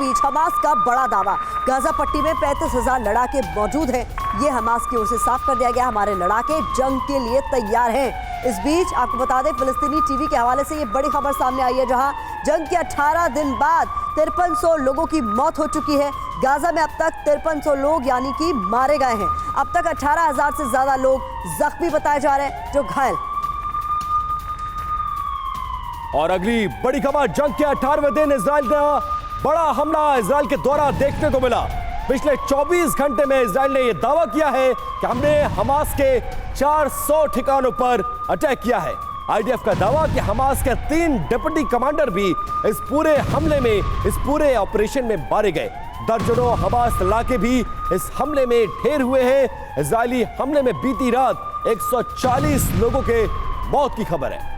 बीच Hamas का बड़ा दावा। गाजा पट्टी में 35,000 लड़ाके मौजूद हैं। ये हमास की ओर से साफ कर दिया गया, हमारे लड़ाके जंग के लिए तैयार हैं। इस बीच आपको बता दें, फिलिस्तीनी टीवी के हवाले से ये बड़ी खबर सामने आई है, जहां जंग के 18 दिन बाद 5300 लोगों की मौत हो चुकी है। गाजा में अब तक 5300 लोग यानी कि मारे गए हैं। अब तक 18,000 से ज्यादा लोग जख्मी बताए जा रहे हैं, जो घायल। और अगली बड़ी खबर, जंग के 18वें दिन इजराइल का बड़ा हमला इजराइल के द्वारा देखने को मिला। पिछले 24 घंटे में इजराइल ने यह दावा किया है कि हमने हमास के 400 ठिकानों पर अटैक किया है। आईडीएफ का दावा कि हमास के 3 डिप्टी कमांडर भी इस पूरे हमले में, इस पूरे ऑपरेशन में मारे गए। दर्जनों हमास लड़ाके भी इस हमले में ढेर हुए हैं। इजरायली हमले में बीती रात 140 लोगों के मौत की खबर है।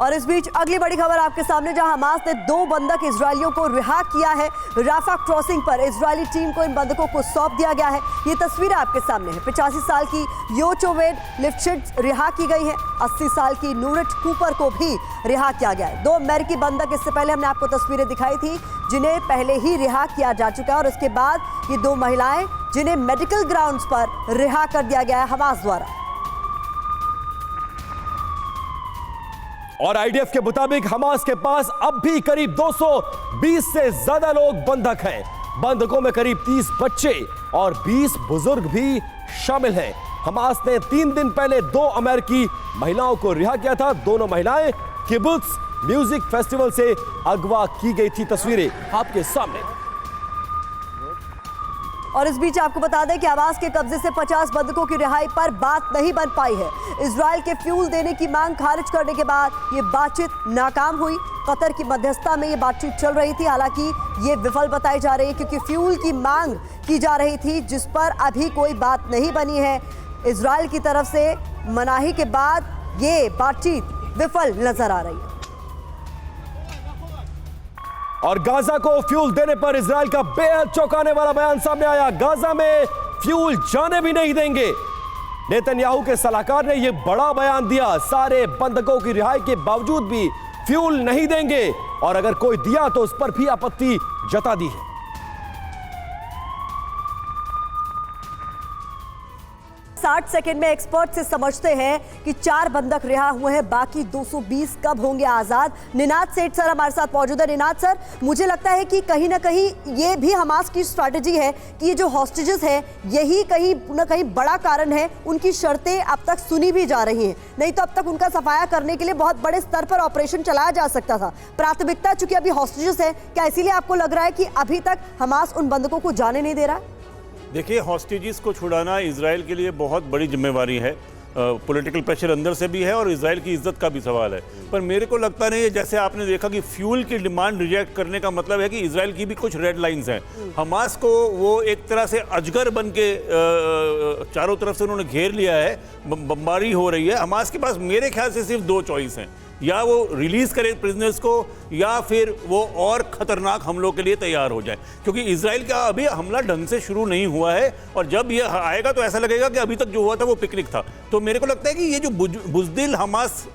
और इस बीच अगली बड़ी खबर आपके सामने, जहां हमास ने 2 बंधक इजरायलियों को रिहा किया है। राफा क्रॉसिंग पर इजरायली टीम को इन बंधकों को सौंप दिया गया है। ये तस्वीरें आपके सामने है। 85 साल की योचोवेड लिफ्टशिट्ज रिहा की गई है। 80 साल की नूरिट कूपर को भी रिहा किया गया है। 2 अमेरिकी बंधक, इससे पहले हमने आपको तस्वीरें दिखाई थी, जिन्हें पहले ही रिहा किया जा चुका है। और उसके बाद ये 2 महिलाएं, जिन्हें मेडिकल ग्राउंड्स पर रिहा कर दिया गया है हमास द्वारा। और आईडीएफ के मुताबिक हमास के पास अब भी करीब 220 से ज्यादा लोग बंधक हैं। बंधकों में करीब 30 बच्चे और 20 बुजुर्ग भी शामिल हैं। हमास ने 3 दिन पहले 2 अमेरिकी महिलाओं को रिहा किया था। दोनों महिलाएं किबुत्स म्यूजिक फेस्टिवल से अगवा की गई थी। तस्वीरें आपके सामने। और इस बीच आपको बता दें कि हमास के कब्जे से 50 बंधकों की रिहाई पर बात नहीं बन पाई है। इजराइल के फ्यूल देने की मांग खारिज करने के बाद ये बातचीत नाकाम हुई। कतर की मध्यस्थता में ये बातचीत चल रही थी, हालांकि ये विफल बताई जा रही है, क्योंकि फ्यूल की मांग की जा रही थी, जिस पर अभी कोई बात नहीं बनी है। इजराइल की तरफ से मनाही के बाद ये बातचीत विफल नजर आ रही है। और गाजा को फ्यूल देने पर इजराइल का बेहद चौंकाने वाला बयान सामने आया। गाजा में फ्यूल जाने भी नहीं देंगे। नेतन्याहू के सलाहकार ने यह बड़ा बयान दिया। सारे बंधकों की रिहाई के बावजूद भी फ्यूल नहीं देंगे, और अगर कोई दिया तो उस पर भी आपत्ति जता दी है। 60 सेकंड में एक्सपर्ट से समझते हैं कि 4 बंधक रिहा हुए हैं, बाकी 220 कब होंगे आजाद। निनाद सेठ सर हमारे साथ मौजूद है। निनाद सर, मुझे लगता है कि कहीं ना कहीं ये भी हमास की स्ट्रैटेजी है कि ये जो हॉस्टेजेस हैं, यही कहीं ना कहीं बड़ा कारण है। उनकी शर्तें अब तक सुनी भी जा रही हैं, नहीं तो अब तक उनका सफाया करने के लिए बहुत बड़े स्तर पर ऑपरेशन चलाया जा सकता था। प्राथमिकता चूंकि अभी हॉस्टेजेस है, क्या इसीलिए आपको लग रहा है कि अभी तक हमास उन बंधकों को जाने नहीं दे रहा है? देखिए, हॉस्टेजेस को छुड़ाना इजराइल के लिए बहुत बड़ी जिम्मेवारी है। पॉलिटिकल प्रेशर अंदर से भी है और इजराइल की इज्जत का भी सवाल है। पर मेरे को लगता नहीं है, जैसे आपने देखा कि फ्यूल की डिमांड रिजेक्ट करने का मतलब है कि इजराइल की भी कुछ रेड लाइंस हैं। हमास को वो एक तरह से अजगर बन के चारों तरफ से उन्होंने घेर लिया है, बमबारी हो रही है। हमास के पास मेरे ख्याल से सिर्फ 2 चॉइस हैं, या वो रिलीज करे प्रिजनर्स को, या फिर वो और खतरनाक हमलों के लिए तैयार हो जाए, क्योंकि इजराइल का अभी हमला ढंग से शुरू नहीं हुआ है। और जब ये आएगा तो ऐसा लगेगा कि अभी तक जो हुआ था वो पिकनिक था। तो मेरे को लगता है कि ये जो बुज़दिल हमास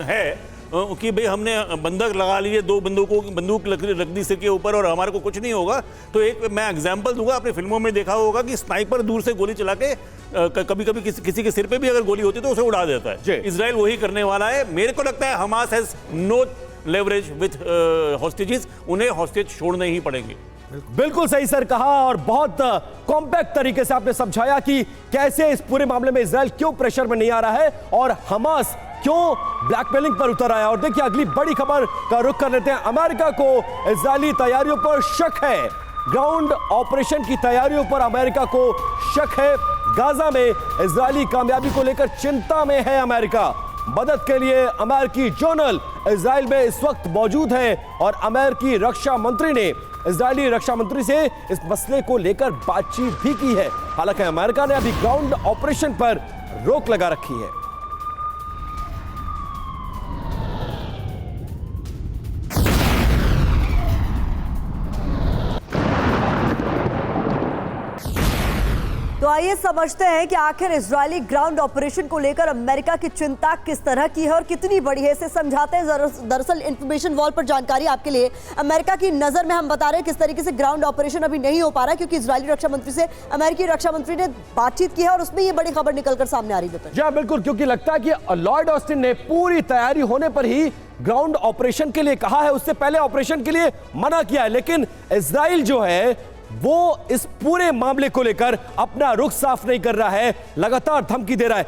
है कि भाई हमने बंधक लगा लिए, 2 बंदूक रख दी सिर के ऊपर और हमारे को कुछ नहीं होगा। तो एक मैं एग्जाम्पल दूंगा, अपनी फिल्मों में देखा होगा कि स्नाइपर दूर से गोली चला के कभी कभी किसी के सिर पे भी अगर गोली होती है तो उसे उड़ा देता है। इजराइल वही करने वाला है। मेरे को लगता है Hamas has no leverage with hostages, उन्हें हॉस्टेज छोड़ने ही पड़ेंगे। बिल्कुल सही सर कहा, और बहुत कॉम्पैक्ट तरीके से आपने समझाया कि कैसे इस पूरे मामले में इजराइल क्यों प्रेशर में नहीं आ रहा है और हमास क्यों ब्लैकमेलिंग पर उतर आया। और देखिए, अगली बड़ी खबर का रुख कर लेते हैं। अमेरिका को इजरायली तैयारियों पर शक है। ग्राउंड ऑपरेशन की तैयारियों पर अमेरिका को शक है। गाजा में इजरायली कामयाबी को लेकर चिंता में है अमेरिका। मदद के लिए अमेरिकी जर्नल इजराइल में इस वक्त मौजूद है, और अमेरिकी रक्षा मंत्री ने इजरायली रक्षा मंत्री से इस मसले को लेकर बातचीत भी की है। हालांकि अमेरिका ने अभी ग्राउंड ऑपरेशन पर रोक लगा रखी है। तो आइए समझते हैं कि आखिर इजरायली ग्राउंड ऑपरेशन को लेकर अमेरिका की चिंता किस तरह की है और कितनी बड़ी है, इसे समझाते हैं। दरअसल इंफॉर्मेशन वॉल पर जानकारी आपके लिए। अमेरिका की नजर में हम बता रहे हैं किस तरीके से ग्राउंड ऑपरेशन अभी नहीं हो पा रहा है, क्योंकि इजरायली रक्षा मंत्री से अमेरिकी रक्षा मंत्री ने बातचीत की है और उसमें ये बड़ी खबर निकलकर सामने आ रही है। जी बिल्कुल, क्योंकि लगता है कि लॉयड ऑस्टिन ने पूरी तैयारी होने पर ही ग्राउंड ऑपरेशन के लिए कहा है, उससे पहले ऑपरेशन के लिए मना किया है। लेकिन इजराइल जो है वो इस पूरे मामले को लेकर अपना रुख साफ नहीं कर रहा है, लगातार धमकी दे रहा है।